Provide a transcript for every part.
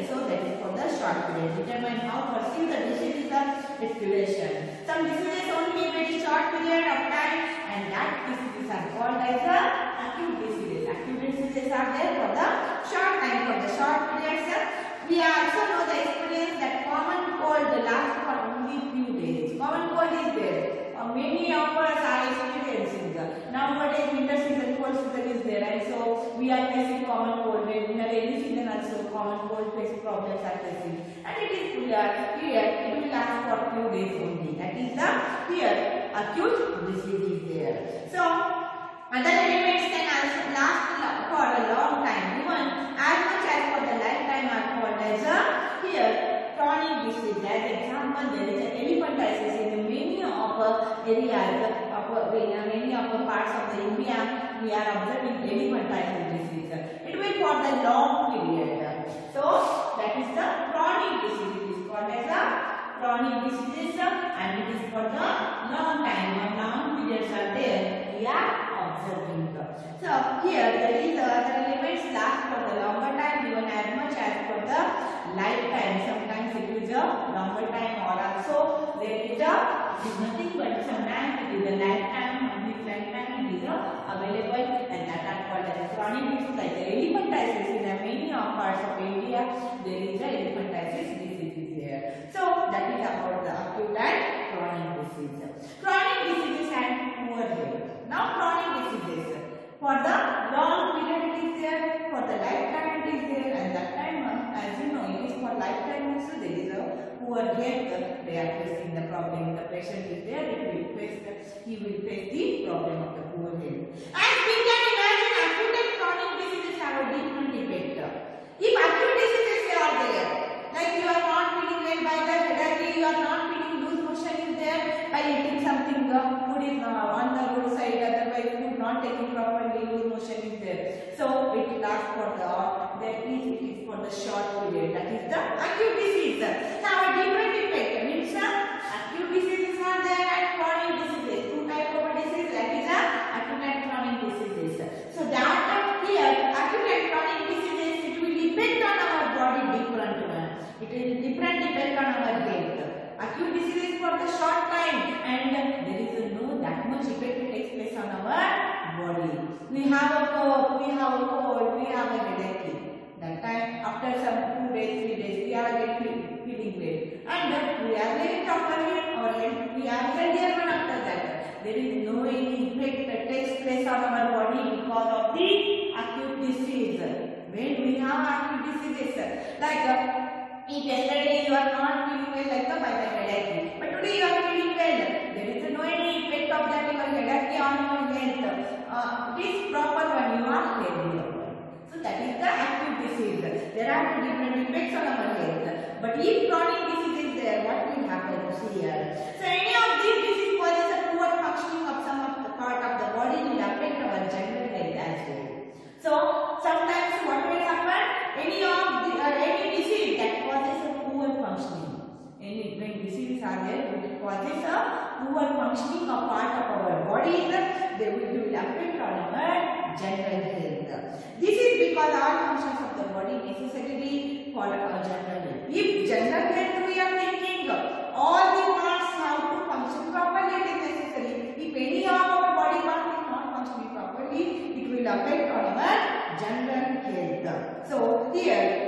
So that is for the short period. Determine how perceive the disease is the its duration. Some diseases only a very short period of time, and that diseases are called as the acute diseases. Acute diseases are there for the short time, for the short periods. We also know the experience that common cold lasts for only few days. Common cold is there. Many of us are experiencing. Nowadays winter season, cold season is there, and so we are facing common cold. In the rainy season also common cold face problems are facing, and it is here it will last for few days only. That is the here acute disease is there. So other elements can also last for a long time, even as much as for the lifetime, are called as here chronic disease. As example, there is elephantiasis in many of areas of many of the parts of the India. We are observing elephantiasis disease. It will for the long period. So that is the chronic disease. It is called as a chronic disease, and it is for the long time. Long periods are there. We are observing. So here there is other elements last for the longer time, even as much as for the lifetime. Sometimes it is a longer time, or also there is nothing but sometimes it is a lifetime. On this lifetime it is available, and that are called as chronic disease. Like elephantiasis in many parts of India, there is a elephantiasis disease is there. So that is about the acute and chronic disease. Chronic diseases and poor health. Now chronic diseases. For the long period it is there, for the lifetime it is there, and that time, as you know, it is for lifetime also. There is a poor health. They are facing the problem. The patient is there, he will face the problem of the poor health. As we can imagine, acute and chronic diseases have a different effect. If acute diseases are there, like you are not feeling well by the headache, you are not feeling loose motion is there by eating something, food is on the roadside, otherwise food not taking properly, loose motion is there. So it lasts for it is for the short period. That is the acute disease. Now a different effect means acute diseases are there and chronic diseases. Two type of disease, that is acute and chronic diseases. So that here acute and chronic diseases, it will depend on our body different. It will different depend on our health. Acute disease for the short time, and there is no that much effect takes place on our body. We have a cold, we have a headache. That time after some 2 days, 3 days, we are getting feeling well, and we are very properly, or we are healthier one after that. There is no any effect that takes place on our body because of the acute disease. When we have acute diseases, like if yesterday you are not feeling well like by the headache, but today you are feeling well, there is no any effect of that your headache on your health. This proper one, you are healthy. So that is the acute disease. There are different effects on our health. But if chronic disease is there, what will happen here? So any of these disease causes a poor functioning of some of the part of the body will affect our general health as well. So sometimes what will happen? Any disease that causes a poor functioning. When diseases are there, it causes a poor functioning of part of our body. They will affect on our general health. This is because all functions of the body necessarily for our general health. If general health we are thinking, all the parts have to function properly, it is necessary. If any of our body part is not functioning properly, it will affect on our general health. So here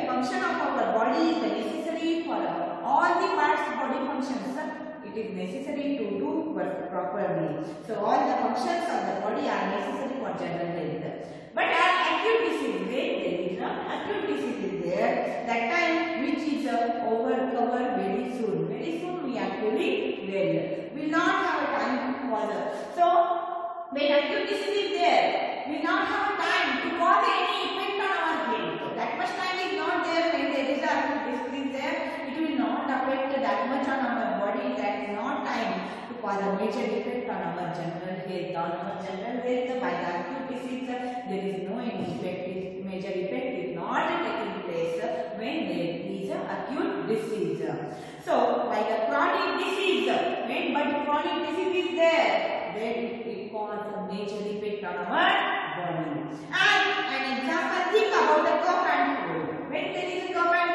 function of our body is necessary for all the parts body functions. It is necessary to do work properly. So all the functions of the body are necessary for general health. But acute disease, there is acute disease is there. That time which is overcovered very soon. Very soon we are feeling well. We will not have a time to cause. So when acute disease is there, we will not have time to cause any effect on our health. That much time is not there. When there is acute disease there, it will not affect that much on our body. That is not time to cause a major effect on our general health. On our general health by the acute disease, there is no any effect. Major effect is not taking place when there is acute disease. So by the chronic disease, but chronic disease is there, then it causes a major effect on our body. And an example, think about the cough and cold. When there is a cough and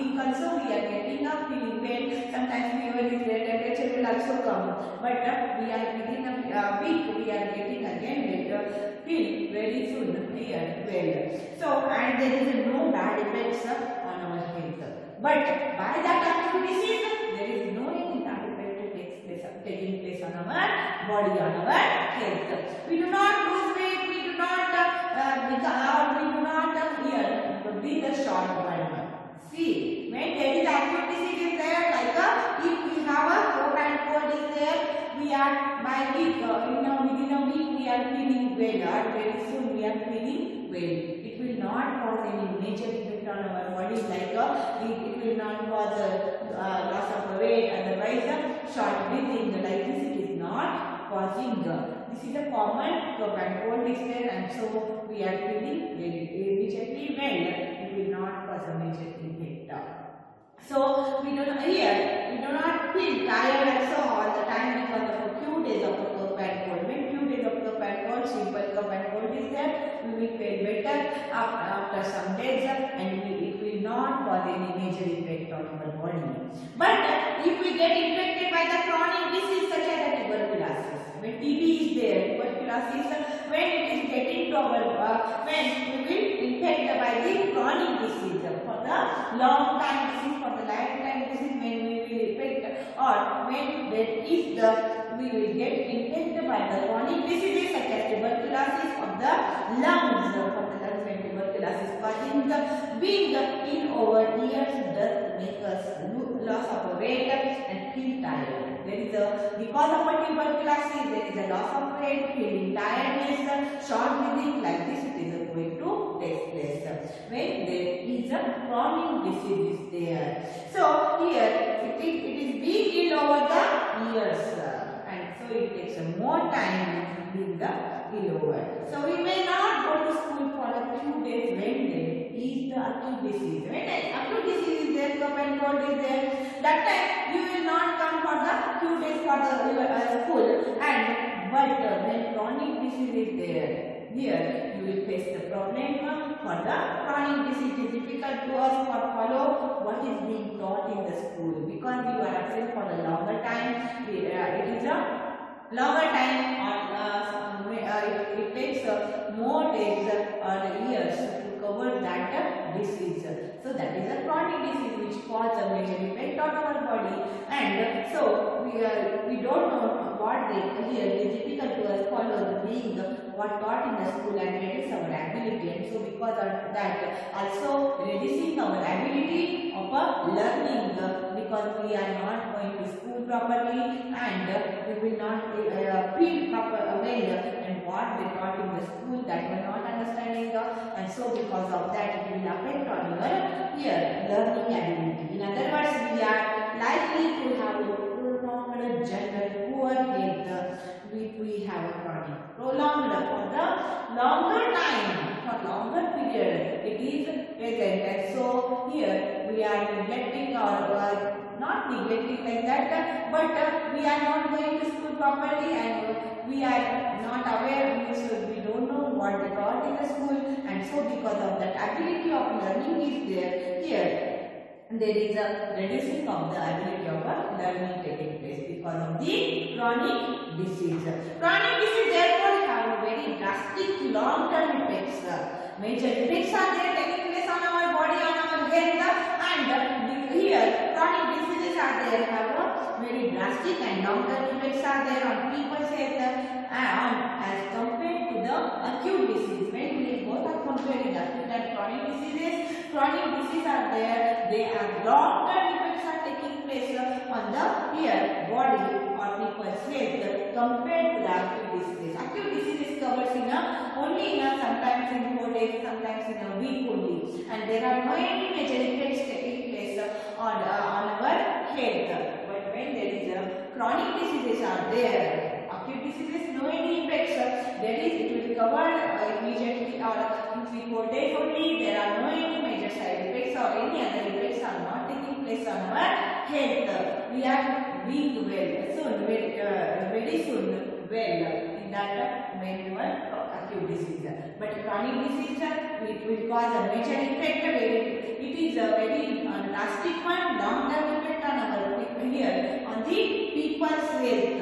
weak also, we are getting up, feeling pain. Sometimes fever is there, temperature will also come. But we are within a week, we are getting again better, feel very soon clear, well. So, and there is no bad effects on our health. But by that acute disease, there is no any bad effect taking place on our body, on our health. We do not lose weight, we do not be the short one. See, when there is acute disease is there, like if we have a cough and cold is there, we are by week, within a week we are feeling well, or very soon we are feeling well. It will not cause any major effect on our body, like it will not cause loss of weight, otherwise short breathing, like this it is not causing. This is a common cough and cold is there, and so we are feeling very immediately well. It will not cause a major effect. So we do not feel tired also all the time because of a few days of the cough and cold. When few days of cough and cold, simple cough and cold is there, we will feel better after some days, and it will not cause any major effect on our body. But if we get infected by the chronic disease such as tuberculosis, when TB is there, tuberculosis, when it is getting to our, when we will infect by the chronic disease for the long time disease, for the lifetime disease, when we will infect, or when there is the, we will get infected by the chronic diseases such as tuberculosis of the lungs, when tuberculosis causing the being in our ears does make us loss of weight and feel tired. There is a, because of tuberculosis, there is a loss of weight, feeling tiredness, short breathing, like this it is going to take place when there is a chronic disease is there. So here it is being ill over the years, and so it takes more time being the ill over. So we may not go to school for a few days when there is the acute disease. When acute disease is there, cough and cold is there, that time you will not come for the few days for the school. And but when chronic disease is there, here you will face the problem for the chronic disease. It is difficult to us for follow what is being taught in the school because you are absent for a longer time. It is a longer time, it takes more days or years to cover that disease. So that is a chronic disease which causes a major effect on our body, and so we don't know what they here. It is difficult to us follow the being what taught in the school and reduce our ability, and so because of that also reducing our ability of learning because we are not going to school properly, and we will not feel proper well, and what they taught in the school that we are not understanding, and so because of that it will affect on your here learning ability. In other words, we are likely to have a prolonged general poor health if we have a chronic. Prolonged for the longer time, for longer period it is present, and so here we are neglecting or not neglecting like that, but we are not going to school properly, and we are not aware, so we don't know what they taught in the school, and so because of that ability of learning is there, here there is a reducing of the ability of learning taking place because of the chronic disease. Chronic disease therefore have a very drastic long-term effects. Major effects are there taking place on our body, on our health, and here chronic diseases are there have a very drastic and long-term effects are there on people's health as compared to the acute disease. When we both are comparing acute and chronic diseases are there, they are long-term effects are taking place on the here body or people's health compared to the acute diseases. Acute diseases covers in only sometimes in 4 days, sometimes in a week only, and there are no any major effects taking place on our health. But when there is chronic diseases are there, acute diseases no any effects, there is it will cover immediately or in 3-4 days only. There are no any major side effects or any other effects are not taking place on our health. We are being well soon, very soon well in that when you are acute disease. But chronic disease it will cause a major effect it is a very drastic one, long-term effect on our here on the people's health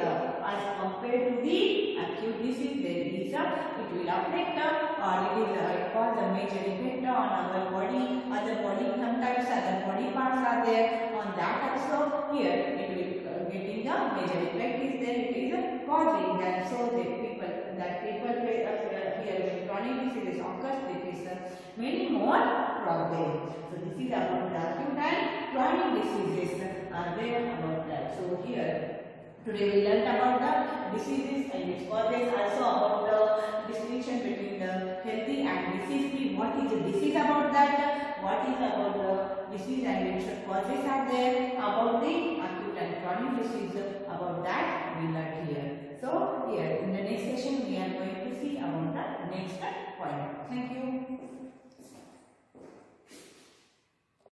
as compared to the acute disease. There is it will affect or it cause a major effect on our body. Other body sometimes other body parts are there on that also. Here it will getting the major effect is there. It is causing that so that people here when chronic diseases occurs they face many more problems. So this is about the acute and chronic diseases are there about that. So here today we learned about the diseases and its causes, also about the distinction between the healthy and disease. What is the disease about that? What is about the disease and its causes are there? About the acute and chronic disease, about that we learned.